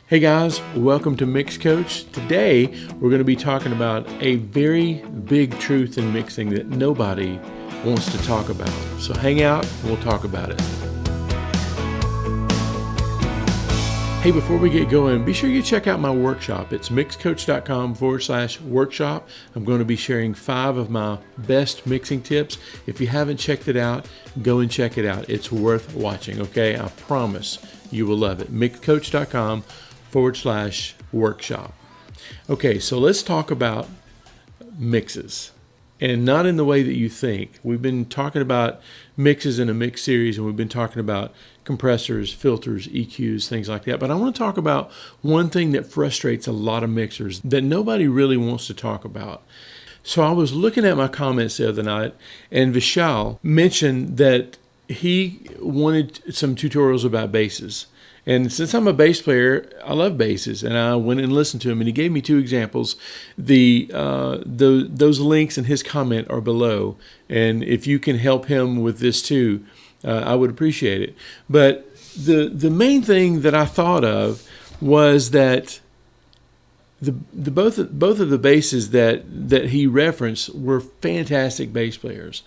Hey guys, welcome to MixCoach. Today we're going to be talking about a very big truth in mixing that nobody wants to talk about. So hang out and we'll talk about it. Hey, before we get going, be sure you check out my workshop. It's mixcoach.com/workshop. I'm going to be sharing 5 of my best mixing tips. If you haven't checked it out, go and check it out. It's worth watching, okay? I promise you will love it. mixcoach.com/workshop. Okay, so let's talk about mixes. And not in the way that you think. We've been talking about mixes in a mix series, and we've been talking about compressors, filters, EQs, things like that. But I want to talk about one thing that frustrates a lot of mixers that nobody really wants to talk about. So I was looking at my comments the other night, and Vishal mentioned that he wanted some tutorials about basses. And since I'm a bass player, I love basses, and I went and listened to him, and he gave me 2 examples. Those links in his comment are below, and if you can help him with this too, I would appreciate it. But the main thing that I thought of was that both of the basses that he referenced were fantastic bass players.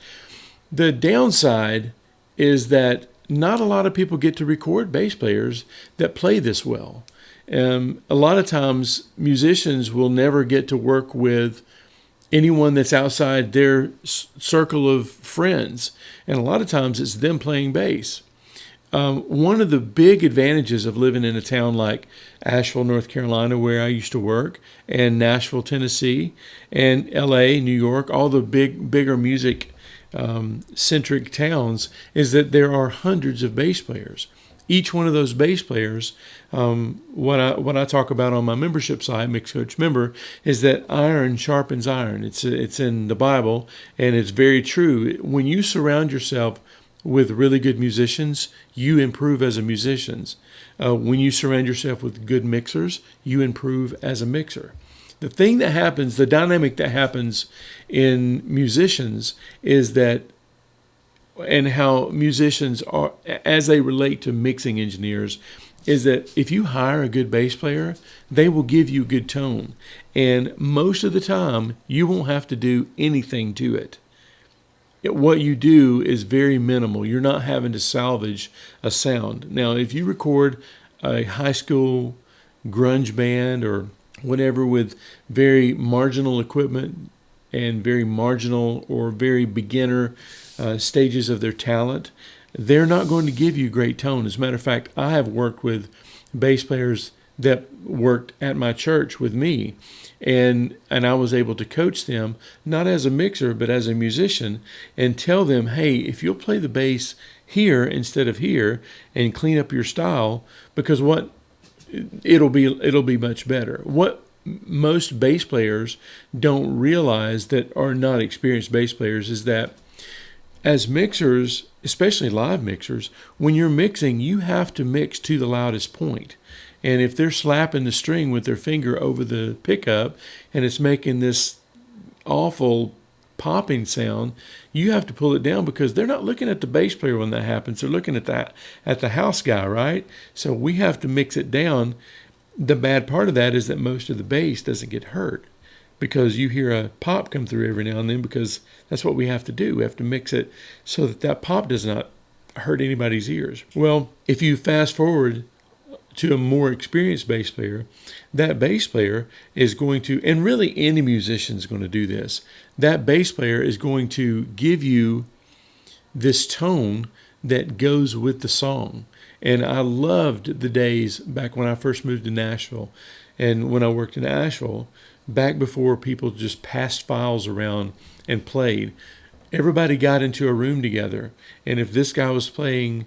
The downside is that not a lot of people get to record bass players that play this well. A lot of times musicians will never get to work with anyone that's outside their circle of friends. And a lot of times it's them playing bass. One of the big advantages of living in a town like Asheville, North Carolina, where I used to work, and Nashville, Tennessee, and LA, New York, all the bigger music centric towns, is that there are hundreds of bass players. Each one of those bass players, what I talk about on my membership site, MixCoach Member, is that iron sharpens iron. It's in the Bible, and it's very true. When you surround yourself with really good musicians, you improve as a musician. When you surround yourself with good mixers, you improve as a mixer. The thing that happens, the dynamic that happens in musicians is that, and how musicians are, as they relate to mixing engineers, is that if you hire a good bass player, they will give you good tone. And most of the time, you won't have to do anything to it. What you do is very minimal. You're not having to salvage a sound. Now, if you record a high school grunge band or whatever with very marginal equipment and very marginal or very beginner stages of their talent, they're not going to give you great tone. As a matter of fact, I have worked with bass players that worked at my church with me, and I was able to coach them, not as a mixer, but as a musician, and tell them, hey, if you'll play the bass here instead of here and clean up your style, because it'll be much better. What most bass players don't realize that are not experienced bass players is that as mixers, especially live mixers, when you're mixing, you have to mix to the loudest point. And if they're slapping the string with their finger over the pickup and it's making this awful popping sound, you have to pull it down because they're not looking at the bass player when that happens. They're looking at the house guy, right? So we have to mix it down. The bad part of that is that most of the bass doesn't get hurt because you hear a pop come through every now and then, because that's what we have to do. We have to mix it so that pop does not hurt anybody's ears. Well, if you fast forward to a more experienced bass player, that bass player is going to, and really any musician is going to do this, that bass player is going to give you this tone that goes with the song. And I loved the days back when I first moved to Nashville, and when I worked in Asheville, back before people just passed files around and played. Everybody got into a room together, and if this guy was playing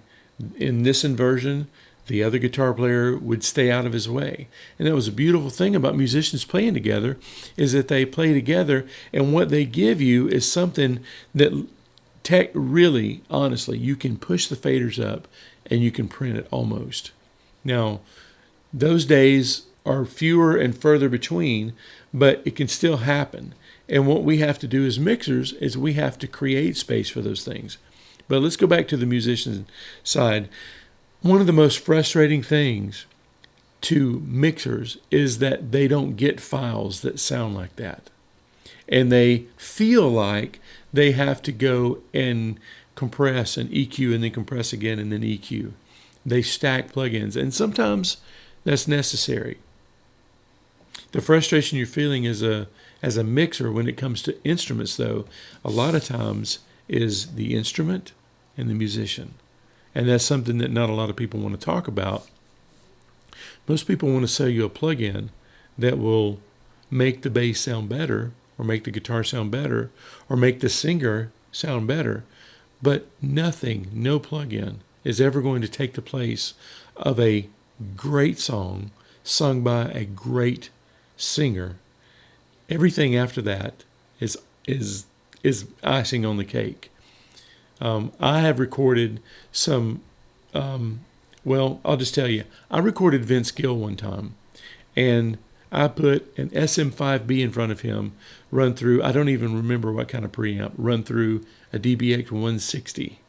in this inversion, the other guitar player would stay out of his way. And that was a beautiful thing about musicians playing together, is that they play together, and what they give you is something that really, honestly, you can push the faders up and you can print it almost. Now, those days are fewer and further between, but it can still happen. And what we have to do as mixers is we have to create space for those things. But let's go back to the musician side. One of the most frustrating things to mixers is that they don't get files that sound like that. And they feel like they have to go and compress and EQ and then compress again and then EQ. They stack plugins, and sometimes that's necessary. The frustration you're feeling as a mixer when it comes to instruments, though, a lot of times is the instrument and the musician. And that's something that not a lot of people want to talk about. Most people want to sell you a plugin that will make the bass sound better, or make the guitar sound better, or make the singer sound better. But nothing, no plugin, is ever going to take the place of a great song sung by a great singer. Everything after that is icing on the cake. I have recorded some, I'll just tell you, I recorded Vince Gill one time, and I put an SM5B in front of him, run through, I don't even remember what kind of preamp, run through a DBX 160,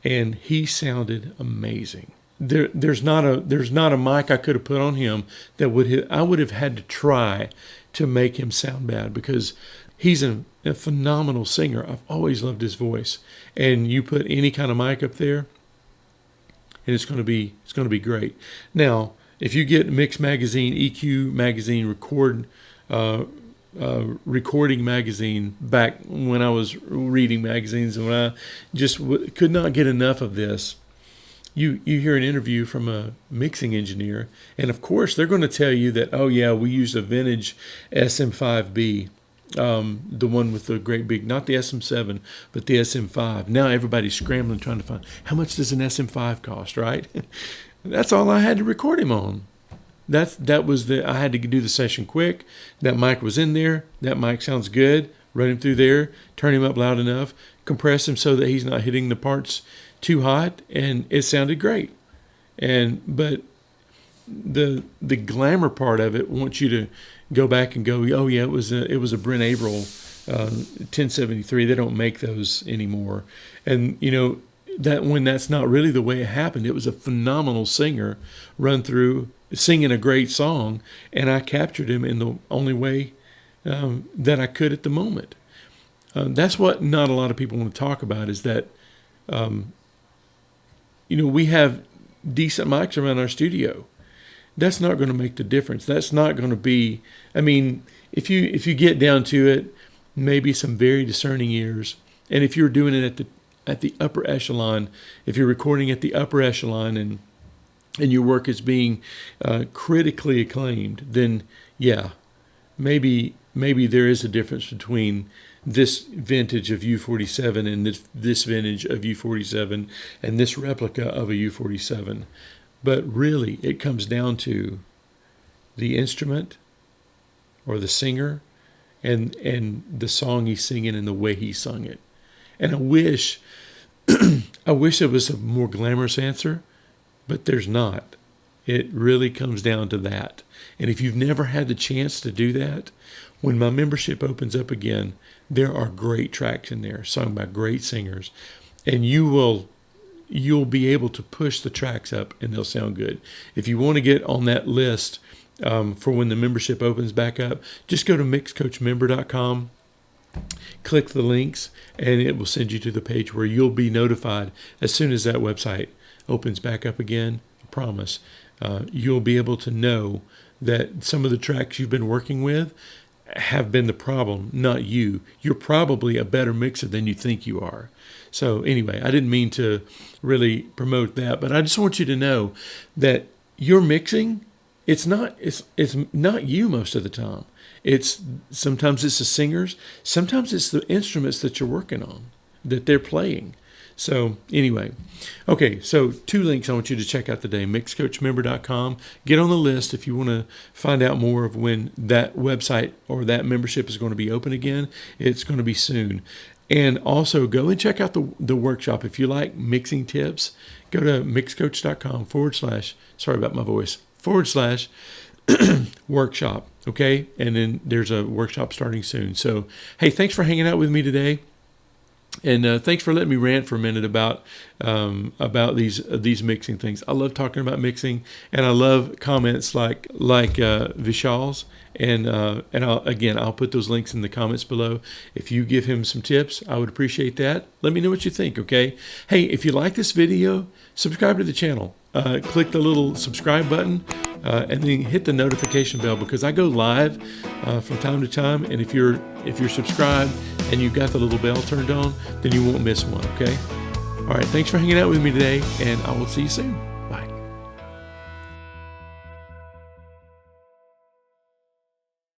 and he sounded amazing. There's not a mic I could have put on him that I would have had to try to make him sound bad, because he's a phenomenal singer. I've always loved his voice, and you put any kind of mic up there, and it's going to be great. Now, if you get Mix Magazine, EQ Magazine, Recording Magazine, back when I was reading magazines, and when I just could not get enough of this, you hear an interview from a mixing engineer, and of course they're going to tell you that, oh yeah, we used a vintage SM5B, the one with the great big, not the SM7, but the SM5. Now everybody's scrambling trying to find, how much does an SM5 cost, right? That's all I had to record him on. I had to do the session quick. That mic was in there. That mic sounds good. Run him through there, turn him up loud enough, compress him so that he's not hitting the parts too hot, and it sounded great. But the glamour part of it wants you to go back and go, oh yeah, it was a Brent Averill 1073. They don't make those anymore. And that when that's not really the way it happened. It was a phenomenal singer run through singing a great song, and I captured him in the only way that I could at the moment. That's what not a lot of people want to talk about, is that we have decent mics around our studio. That's not going to make the difference. That's not going to be, if you get down to it, maybe some very discerning ears. And if you're doing it at the upper echelon, if you're recording at the upper echelon and your work is being critically acclaimed, then yeah, maybe there is a difference between this vintage of U47 and this vintage of U47 and this replica of a U47. But really, it comes down to the instrument or the singer and the song he's singing and the way he sung it. And I wish there was a more glamorous answer, but there's not. It really comes down to that. And if you've never had the chance to do that, when my membership opens up again, there are great tracks in there sung by great singers, and you'll be able to push the tracks up and they'll sound good. If you want to get on that list for when the membership opens back up, just go to MixCoachMember.com, click the links, and it will send you to the page where you'll be notified as soon as that website opens back up again. I promise. You'll be able to know that some of the tracks you've been working with have been the problem, not you. You're probably a better mixer than you think you are. So anyway, I didn't mean to really promote that, but I just want you to know that your mixing, it's not you most of the time. Sometimes it's the singers, sometimes it's the instruments that you're working on, that they're playing. So anyway, okay, so 2 links I want you to check out today, MixCoachMember.com. Get on the list if you want to find out more of when that website or that membership is going to be open again. It's going to be soon. And also go and check out the workshop. If you like mixing tips, go to MixCoach.com / workshop, okay? And then there's a workshop starting soon. So, hey, thanks for hanging out with me today. And thanks for letting me rant for a minute about these mixing things. I love talking about mixing, and I love comments like Vishal's. And I'll put those links in the comments below. If you give him some tips, I would appreciate that. Let me know what you think, okay? Hey, if you like this video, subscribe to the channel. Click the little subscribe button, and then hit the notification bell, because I go live from time to time. And if you're subscribed and you've got the little bell turned on, then you won't miss one, okay? All right, thanks for hanging out with me today, and I will see you soon.